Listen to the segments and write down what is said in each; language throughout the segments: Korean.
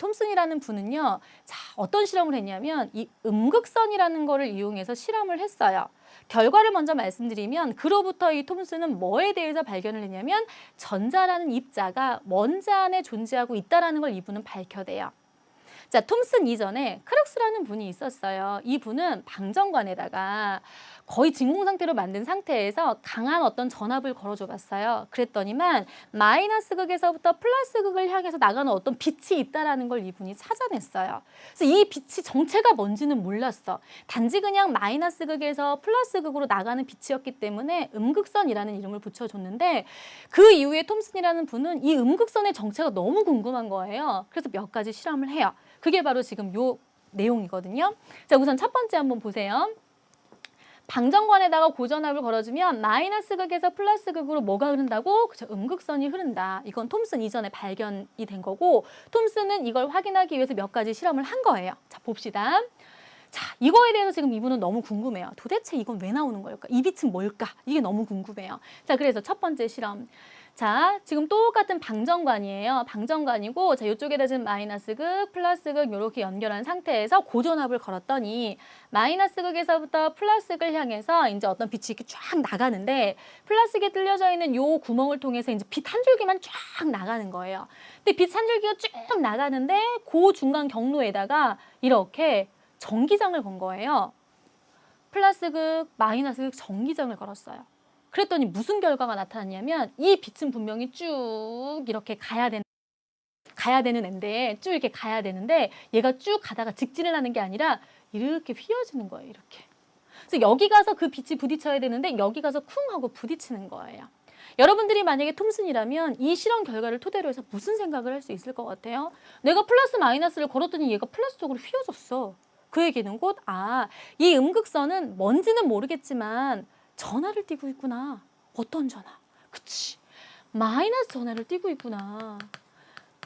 톰슨이라는 분은요. 자, 어떤 실험을 했냐면 이 음극선이라는 거를 이용해서 실험을 했어요. 결과를 먼저 말씀드리면 그로부터 이 톰슨은 뭐에 대해서 발견을 했냐면 전자라는 입자가 원자 안에 존재하고 있다는 걸 이분은 밝혀내요. 자, 톰슨 이전에 크룩스라는 분이 있었어요. 이 분은 방정관에다가 거의 진공 상태로 만든 상태에서 강한 어떤 전압을 걸어줘 봤어요. 그랬더니만 마이너스 극에서부터 플러스 극을 향해서 나가는 어떤 빛이 있다는 걸 이분이 찾아냈어요. 그래서 이 빛이 정체가 뭔지는 몰랐어. 단지 그냥 마이너스 극에서 플러스 극으로 나가는 빛이었기 때문에 음극선이라는 이름을 붙여줬는데 그 이후에 톰슨이라는 분은 이 음극선의 정체가 너무 궁금한 거예요. 그래서 몇 가지 실험을 해요. 그게 바로 지금 요 내용이거든요. 자, 우선 첫 번째 한번 보세요. 방정관에다가 고전압을 걸어주면 마이너스 극에서 플러스 극으로 뭐가 흐른다고? 그쵸, 음극선이 흐른다. 이건 톰슨 이전에 발견이 된 거고 톰슨은 이걸 확인하기 위해서 몇 가지 실험을 한 거예요. 자, 봅시다. 자, 이거에 대해서 지금 이분은 너무 궁금해요. 도대체 이건 왜 나오는 걸까? 이 빛은 뭘까? 이게 너무 궁금해요. 자, 그래서 첫 번째 실험. 자, 지금 똑같은 방정관이에요. 방정관이고, 자, 이쪽에다 지금 마이너스 극, 플러스 극 이렇게 연결한 상태에서 고전압을 걸었더니 마이너스 극에서부터 플러스 극을 향해서 이제 어떤 빛이 이렇게 쫙 나가는데 플라스틱에 뚫려져 있는 요 구멍을 통해서 이제 빛 한 줄기만 쫙 나가는 거예요. 근데 빛 한 줄기가 쭉 나가는데 그 중간 경로에다가 이렇게 전기장을 건 거예요. 플러스 극, 마이너스 극 전기장을 걸었어요. 그랬더니 무슨 결과가 나타났냐면 이 빛은 분명히 쭉 이렇게 가야 되는 앤데 쭉 이렇게 가야 되는데 얘가 쭉 가다가 직진을 하는 게 아니라 이렇게 휘어지는 거예요. 이렇게. 그래서 여기 가서 그 빛이 부딪혀야 되는데 여기 가서 쿵 하고 부딪히는 거예요. 여러분들이 만약에 톰슨이라면 이 실험 결과를 토대로 해서 무슨 생각을 할 수 있을 것 같아요? 내가 플러스 마이너스를 걸었더니 얘가 플러스 쪽으로 휘어졌어. 그 얘기는 곧 이 음극선은 뭔지는 모르겠지만 전하를 띠고 있구나. 어떤 전하? 그치. 마이너스 전하를 띠고 있구나.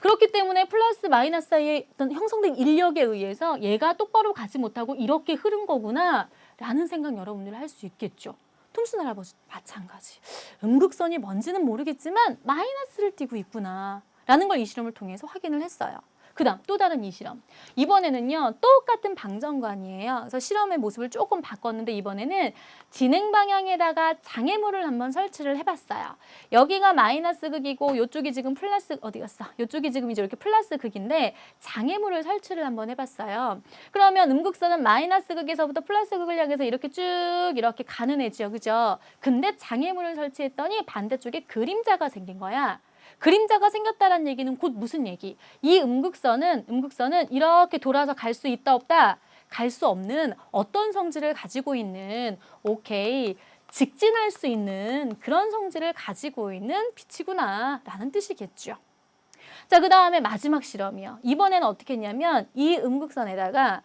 그렇기 때문에 플러스 마이너스 사이에 어떤 형성된 인력에 의해서 얘가 똑바로 가지 못하고 이렇게 흐른 거구나 라는 생각 여러분들이 할 수 있겠죠. 톰슨 할아버지 마찬가지. 음극선이 뭔지는 모르겠지만 마이너스를 띠고 있구나 라는 걸 이 실험을 통해서 확인을 했어요. 그 다음 또 다른 이 실험. 이번에는요. 똑같은 방정관이에요. 그래서 실험의 모습을 조금 바꿨는데 이번에는 진행 방향에다가 장애물을 한번 설치를 해봤어요. 여기가 마이너스 극이고 이쪽이 지금 플러스 어디 갔어? 이쪽이 지금 이제 이렇게 플러스 극인데 장애물을 설치를 한번 해봤어요. 그러면 음극선은 마이너스 극에서부터 플러스 극을 향해서 이렇게 쭉 이렇게 가는 애죠. 그죠? 근데 장애물을 설치했더니 반대쪽에 그림자가 생긴 거야. 그림자가 생겼다는 얘기는 곧 무슨 얘기? 이 음극선은 이렇게 돌아서 갈 수 있다 없다? 갈 수 없는 어떤 성질을 가지고 있는 직진할 수 있는 그런 성질을 가지고 있는 빛이구나 라는 뜻이겠죠. 자, 그 다음에 마지막 실험이요. 이번에는 어떻게 했냐면 이 음극선에다가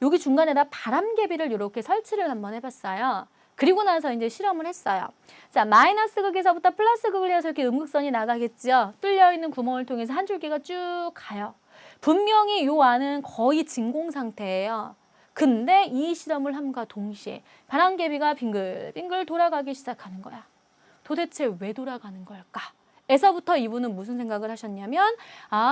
여기 중간에다 바람개비를 이렇게 설치를 한번 해봤어요. 그리고 나서 이제 실험을 했어요. 자, 마이너스 극에서부터 플러스 극을 해서 이렇게 음극선이 나가겠죠. 뚫려있는 구멍을 통해서 한 줄기가 쭉 가요. 분명히 요 안은 거의 진공 상태예요. 근데 이 실험을 함과 동시에 바람개비가 빙글빙글 돌아가기 시작하는 거야. 도대체 왜 돌아가는 걸까? 에서부터 이분은 무슨 생각을 하셨냐면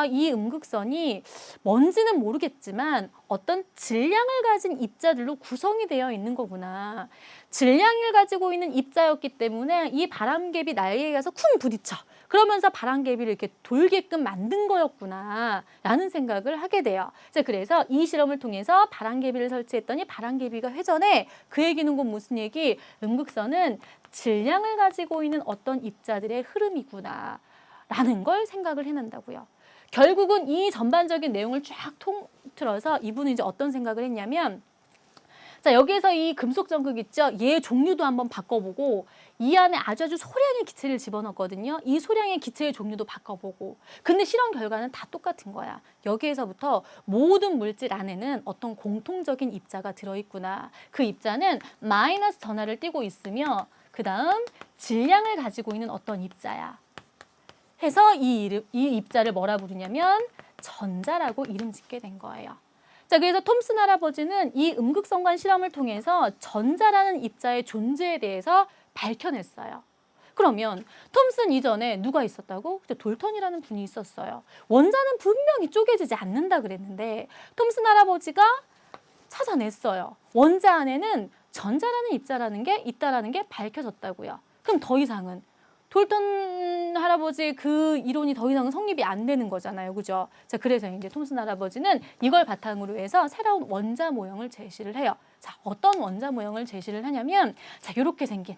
이 음극선이 뭔지는 모르겠지만 어떤 질량을 가진 입자들로 구성이 되어 있는 거구나. 질량을 가지고 있는 입자였기 때문에 이 바람개비 날개에 가서 쿵 부딪혀. 그러면서 바람개비를 이렇게 돌게끔 만든 거였구나 라는 생각을 하게 돼요. 그래서 이 실험을 통해서 바람개비를 설치했더니 바람개비가 회전해. 그 얘기는 곧 무슨 얘기? 음극선은 질량을 가지고 있는 어떤 입자들의 흐름이구나 라는 걸 생각을 해낸다고요. 결국은 이 전반적인 내용을 쫙 통틀어서 이분은 이제 어떤 생각을 했냐면 자, 여기에서 이 금속 전극 있죠? 얘 종류도 한번 바꿔보고 이 안에 아주 소량의 기체를 집어넣었거든요. 이 소량의 기체의 종류도 바꿔보고 근데 실험 결과는 다 똑같은 거야. 여기에서부터 모든 물질 안에는 어떤 공통적인 입자가 들어있구나. 그 입자는 마이너스 전하를 띠고 있으며 그 다음 질량을 가지고 있는 어떤 입자야. 해서 이 입자를 뭐라 부르냐면 전자라고 이름 짓게 된 거예요. 자, 그래서 톰슨 할아버지는 이 음극선관 실험을 통해서 전자라는 입자의 존재에 대해서 밝혀냈어요. 그러면 톰슨 이전에 누가 있었다고? 돌턴이라는 분이 있었어요. 원자는 분명히 쪼개지지 않는다 그랬는데 톰슨 할아버지가 찾아냈어요. 원자 안에는 전자라는 입자라는 게 있다라는 게 밝혀졌다고요. 그럼 더 이상은 돌턴 할아버지의 그 이론이 더 이상은 성립이 안 되는 거잖아요. 그죠? 자, 그래서 이제 톰슨 할아버지는 이걸 바탕으로 해서 새로운 원자 모형을 제시를 해요. 자, 어떤 원자 모형을 제시를 하냐면, 자, 요렇게 생긴.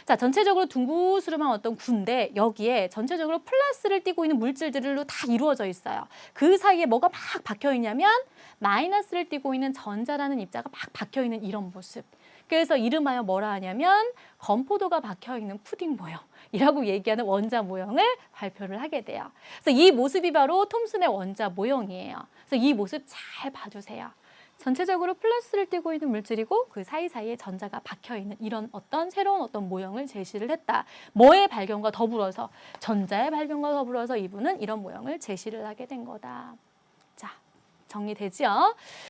자, 전체적으로 둥그스름한 어떤 구인데, 여기에 전체적으로 플러스를 띠고 있는 물질들로 다 이루어져 있어요. 그 사이에 뭐가 막 박혀 있냐면, 마이너스를 띠고 있는 전자라는 입자가 막 박혀 있는 이런 모습. 그래서 이름하여 뭐라 하냐면 건포도가 박혀있는 푸딩 모형이라고 얘기하는 원자 모형을 발표를 하게 돼요. 그래서 이 모습이 바로 톰슨의 원자 모형이에요. 그래서 이 모습 잘 봐주세요. 전체적으로 플러스를 띠고 있는 물질이고 그 사이사이에 전자가 박혀있는 이런 어떤 새로운 어떤 모형을 제시를 했다. 뭐의 발견과 더불어서? 전자의 발견과 더불어서 이분은 이런 모형을 제시를 하게 된 거다. 자, 정리되죠?